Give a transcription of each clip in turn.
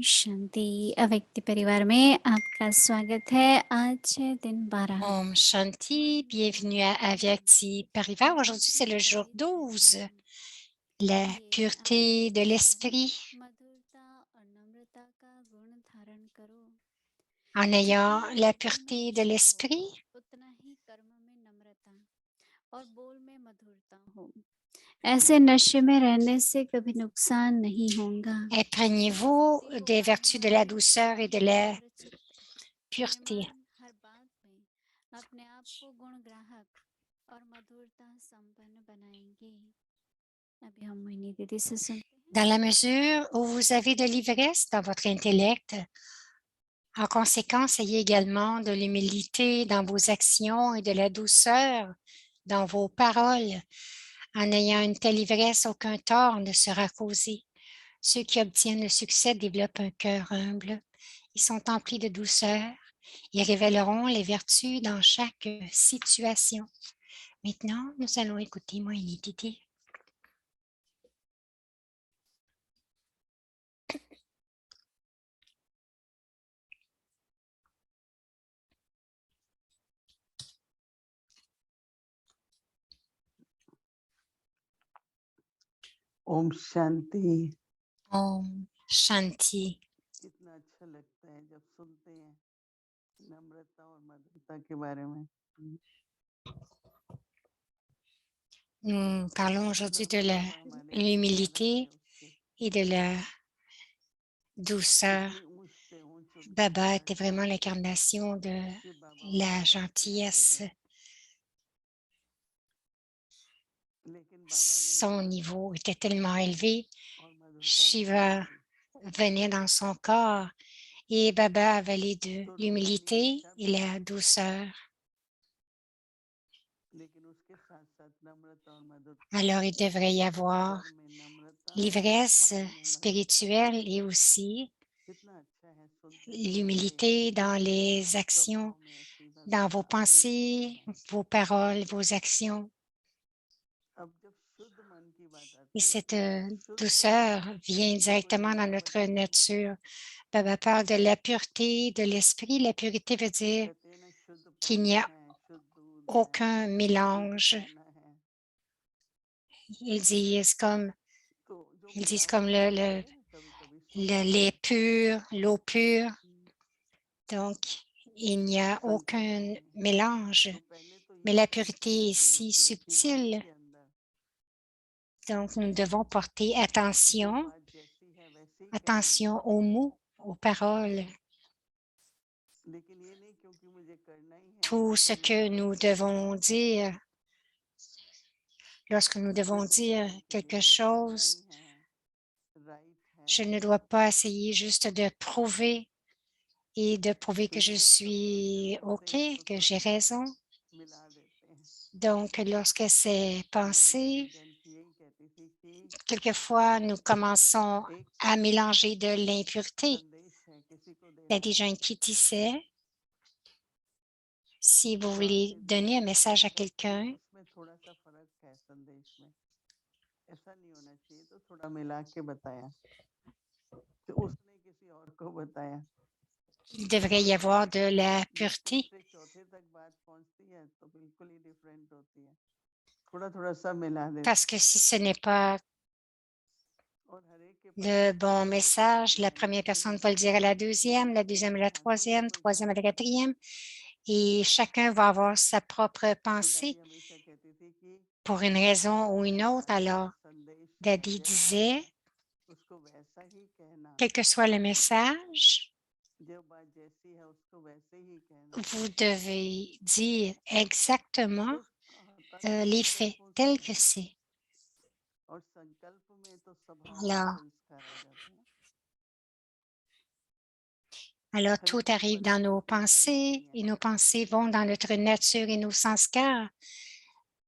शांति अव्यक्ति परिवार में आपका स्वागत है। आज है दिन 12। Om Shanti, bienvenue à Avyakti Parivar. Aujourd'hui, c'est le jour 12, la आइए आज pureté de बोलते हैं l'esprit. मधुरता और नम्रता का गुण धारण करो। En ayant जितना la कर्म में pureté de जप हो l'esprit, उतना ही कर्म में नम्रता और बोल में मधुरता हो। ऐसे नशे में रहने से कभी नुकसान नहीं होगा। imprégnez-vous स्थिति को des vertus de la आजमाने से douceur et de la नम्रचित्त pureté. विनम्र हर बात में अपने आप को गुण ग्राहक और मधुरता संपन्न बनाएंगे। अभी हम मोहिनी दीदी से सुनते हैं। Dans la mesure où vous avez de l'ivresse dans votre intellect, en conséquence, ayez également de l'humilité dans vos actions et de la douceur dans vos paroles. En ayant une telle ivresse, aucun tort ne sera causé. Ceux qui obtiennent le succès développent un cœur humble. Ils sont emplis de douceur. Ils révéleront les vertus dans chaque situation. Maintenant, nous allons écouter Moïni Didi. Om Shanti. Om Shanti. कितना अच्छा लगता है जब सुनते हैं नम्रता और मधुरता के बारे में। Nous parlons aujourd'hui de l'humilité et de la douceur. Baba était vraiment l'incarnation de la gentillesse. Son niveau était tellement élevé. Shiva venait dans son corps et Baba avalait de l'humilité et la douceur. Alors, il devrait y avoir l'ivresse spirituelle et aussi l'humilité dans les actions, dans vos pensées, vos paroles, vos actions. Et cette douceur vient directement dans notre nature. Baba parle de la pureté de l'esprit. La pureté veut dire qu'il n'y a aucun mélange. Ils disent comme le lait pur, l'eau pure. Donc, il n'y a aucun mélange. Mais la pureté est si subtile. Donc, nous devons porter attention aux mots, aux paroles. Tout ce que nous devons dire, lorsque nous devons dire quelque chose, je ne dois pas essayer juste de prouver que je suis OK, que j'ai raison. Donc, lorsque c'est pensé, quelquefois, nous commençons à mélanger de l'impureté. Il y a des gens qui disaient, si vous voulez donner un message à quelqu'un, il devrait y avoir de la pureté. Parce que si ce n'est pas le bon message, la première personne va le dire à la deuxième à la troisième à la quatrième, et chacun va avoir sa propre pensée pour une raison ou une autre. Alors, Daddy disait, quel que soit le message, vous devez dire exactement les faits tels que c'est. Alors, tout arrive dans nos pensées et nos pensées vont dans notre nature et nos sanskars.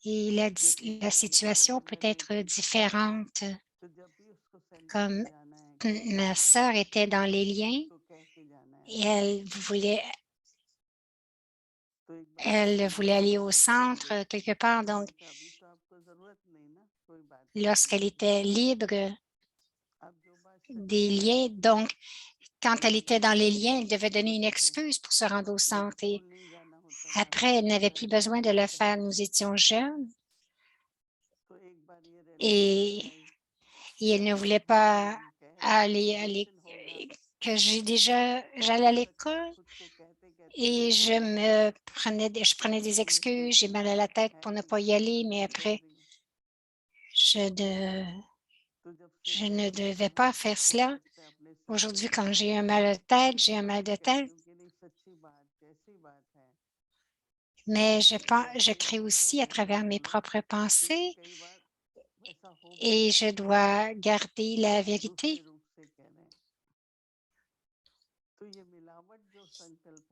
Et la situation peut être différente. Comme ma sœur était dans les liens et elle voulait aller au centre quelque part. Donc, lorsqu'elle était libre des liens, donc, quand elle était dans les liens, elle devait donner une excuse pour se rendre au centre et après, elle n'avait plus besoin de le faire. Nous étions jeunes et elle ne voulait pas aller que j'allais à l'école et je prenais des excuses, j'ai mal à la tête pour ne pas y aller, mais après, je ne devais pas faire cela. Aujourd'hui, quand j'ai un mal de tête, j'ai un mal de tête. Mais je crée aussi à travers mes propres pensées et je dois garder la vérité.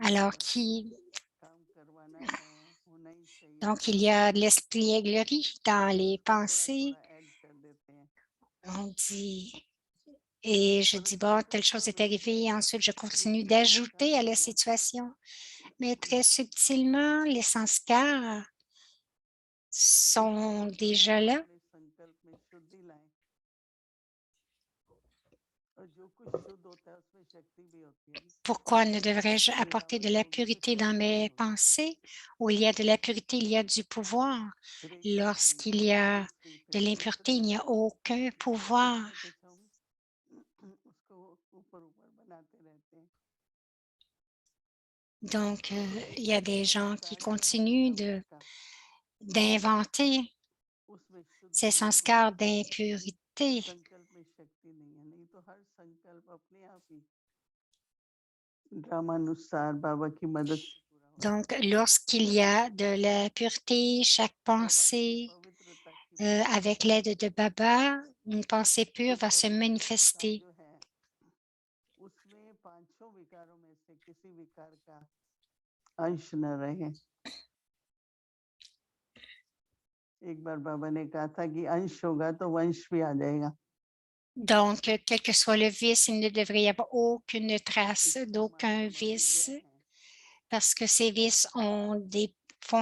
Alors, donc, il y a de l'espièglerie dans les pensées. On dit, et je dis, bon, telle chose est arrivée. Ensuite, je continue d'ajouter à la situation. Mais très subtilement, les sanskars sont déjà là. Pourquoi ne devrais-je apporter de la pureté dans mes pensées? Où il y a de la pureté, il y a du pouvoir. Lorsqu'il y a de l'impureté, il n'y a aucun pouvoir. Donc, il y a des gens qui continuent d'inventer ces sanskars d'impurité. Donc, lorsqu'il y a de la pureté, chaque pensée, avec l'aide de Baba, une pensée pure va se manifester. Donc, quel que soit le vice, il ne devrait y avoir aucune trace d'aucun vice parce que ces vices font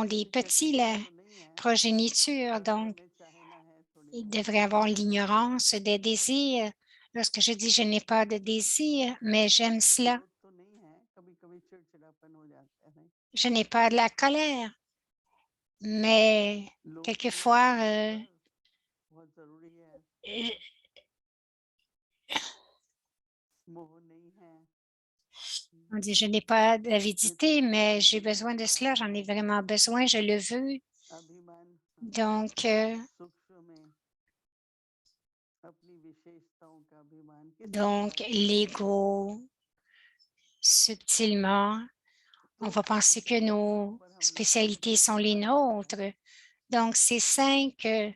des petits, la progéniture. Donc, il devrait avoir l'ignorance des désirs. Lorsque je dis je n'ai pas de désir, mais j'aime cela. Je n'ai pas de la colère, mais quelquefois, on dit je n'ai pas d'avidité, mais j'ai besoin de cela, j'en ai vraiment besoin, je le veux. Donc, l'ego, subtilement, on va penser que nos spécialités sont les nôtres. Donc, ces 5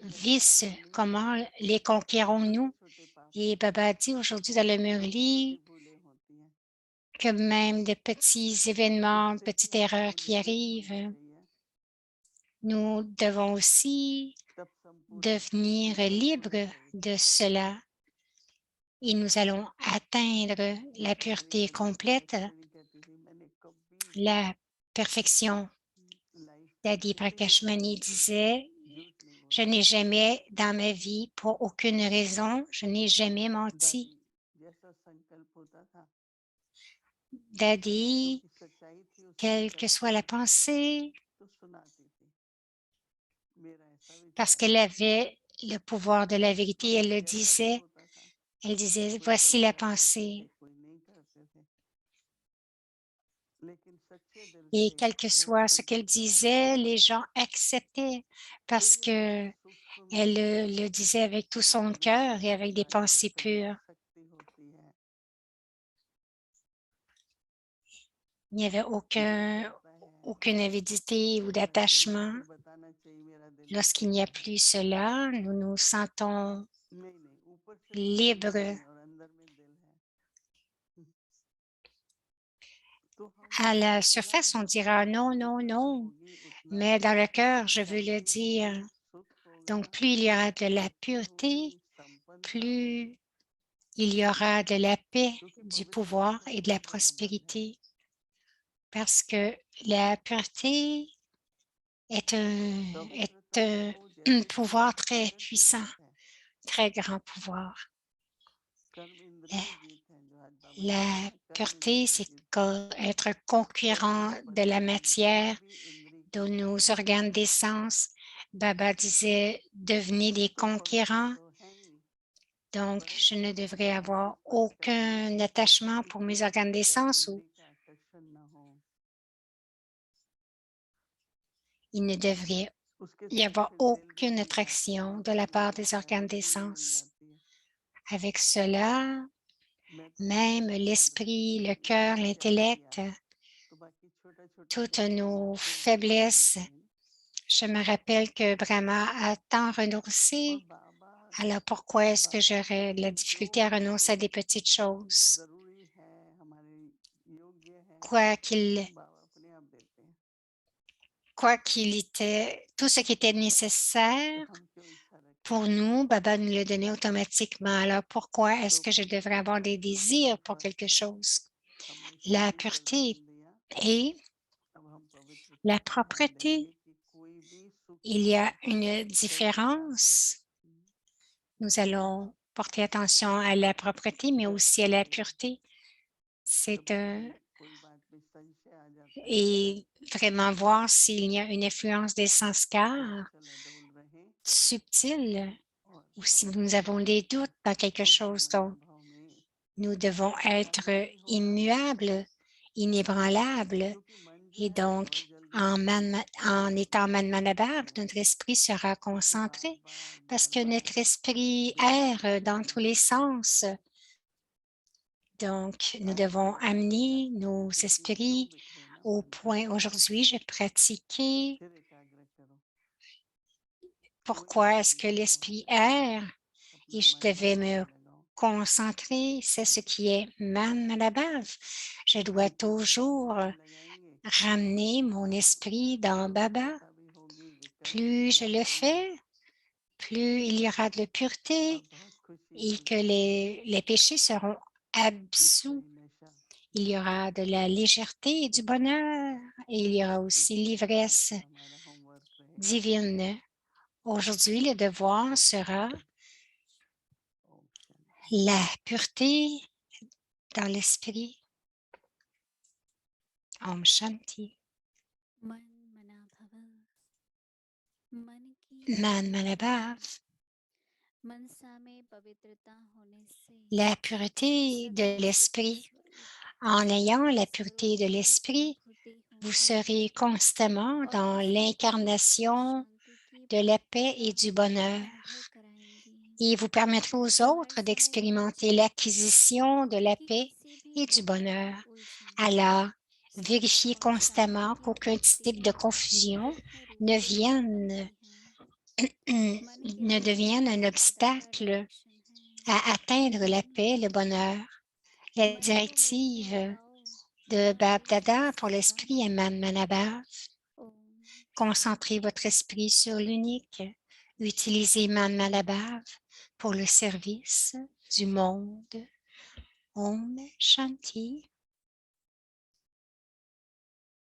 vices, comment les conquérons-nous? Et Baba dit aujourd'hui dans le Murli que même des petits événements, petites erreurs qui arrivent, nous devons aussi devenir libres de cela et nous allons atteindre la pureté complète, la perfection. Dadi Prakashmani disait, je n'ai jamais dans ma vie, pour aucune raison, je n'ai jamais menti. Dadi, quelle que soit la pensée, parce qu'elle avait le pouvoir de la vérité, elle disait, voici la pensée. Et quel que soit ce qu'elle disait, les gens acceptaient parce que elle le disait avec tout son cœur et avec des pensées pures. Il n'y avait aucune avidité ou d'attachement. Lorsqu'il n'y a plus cela, nous nous sentons libres. À la surface, on dira non, non, non, mais dans le cœur, je veux le dire. Donc, plus il y aura de la pureté, plus il y aura de la paix, du pouvoir et de la prospérité. Parce que la pureté est un pouvoir très puissant, très grand pouvoir. La pureté, c'est être concurrent de la matière, de nos organes d'essence. Baba disait, devenez des conquérants. Donc, je ne devrais avoir aucun attachement pour mes organes d'essence ou il ne devrait y avoir aucune attraction de la part des organes d'essence. Avec cela, même l'esprit, le cœur, l'intellect, toutes nos faiblesses. Je me rappelle que Brahma a tant renoncé. Alors pourquoi est-ce que j'aurais de la difficulté à renoncer à des petites choses? Quoi qu'il était, tout ce qui était nécessaire pour nous, Baba nous le donnait automatiquement. Alors pourquoi est-ce que je devrais avoir des désirs pour quelque chose? La pureté et la propreté. Il y a une différence. Nous allons porter attention à la propreté, mais aussi à la pureté. Et vraiment voir s'il y a une influence des sanskars subtile ou si nous avons des doutes dans quelque chose. Donc, nous devons être immuables, inébranlables. Et donc, en étant Manmanabhav, notre esprit sera concentré parce que notre esprit erre dans tous les sens. Donc, nous devons amener nos esprits au point. Aujourd'hui, j'ai pratiqué pourquoi est-ce que l'esprit erre et je devais me concentrer. C'est ce qui est Manmanabhav. Je dois toujours ramener mon esprit dans Baba. Plus je le fais, plus il y aura de la pureté et que les péchés seront absous. Il y aura de la légèreté et du bonheur et il y aura aussi l'ivresse divine. Aujourd'hui, le devoir sera la pureté dans l'esprit. Om Shanti. मन मना भव मन की Manmanabhav. मनसा में पवित्रता होने से La pureté de l'esprit. En ayant la pureté de l'esprit, vous serez constamment dans l'incarnation de la paix et du bonheur et vous permettrez aux autres d'expérimenter l'acquisition de la paix et du bonheur. Alors, vérifiez constamment qu'aucun type de confusion ne devienne un obstacle à atteindre la paix et le bonheur. La directive de Bab Dada pour l'esprit est Manmanabhav. Concentrez votre esprit sur l'unique. Utilisez Manmanabhav pour le service du monde. Om Shanti.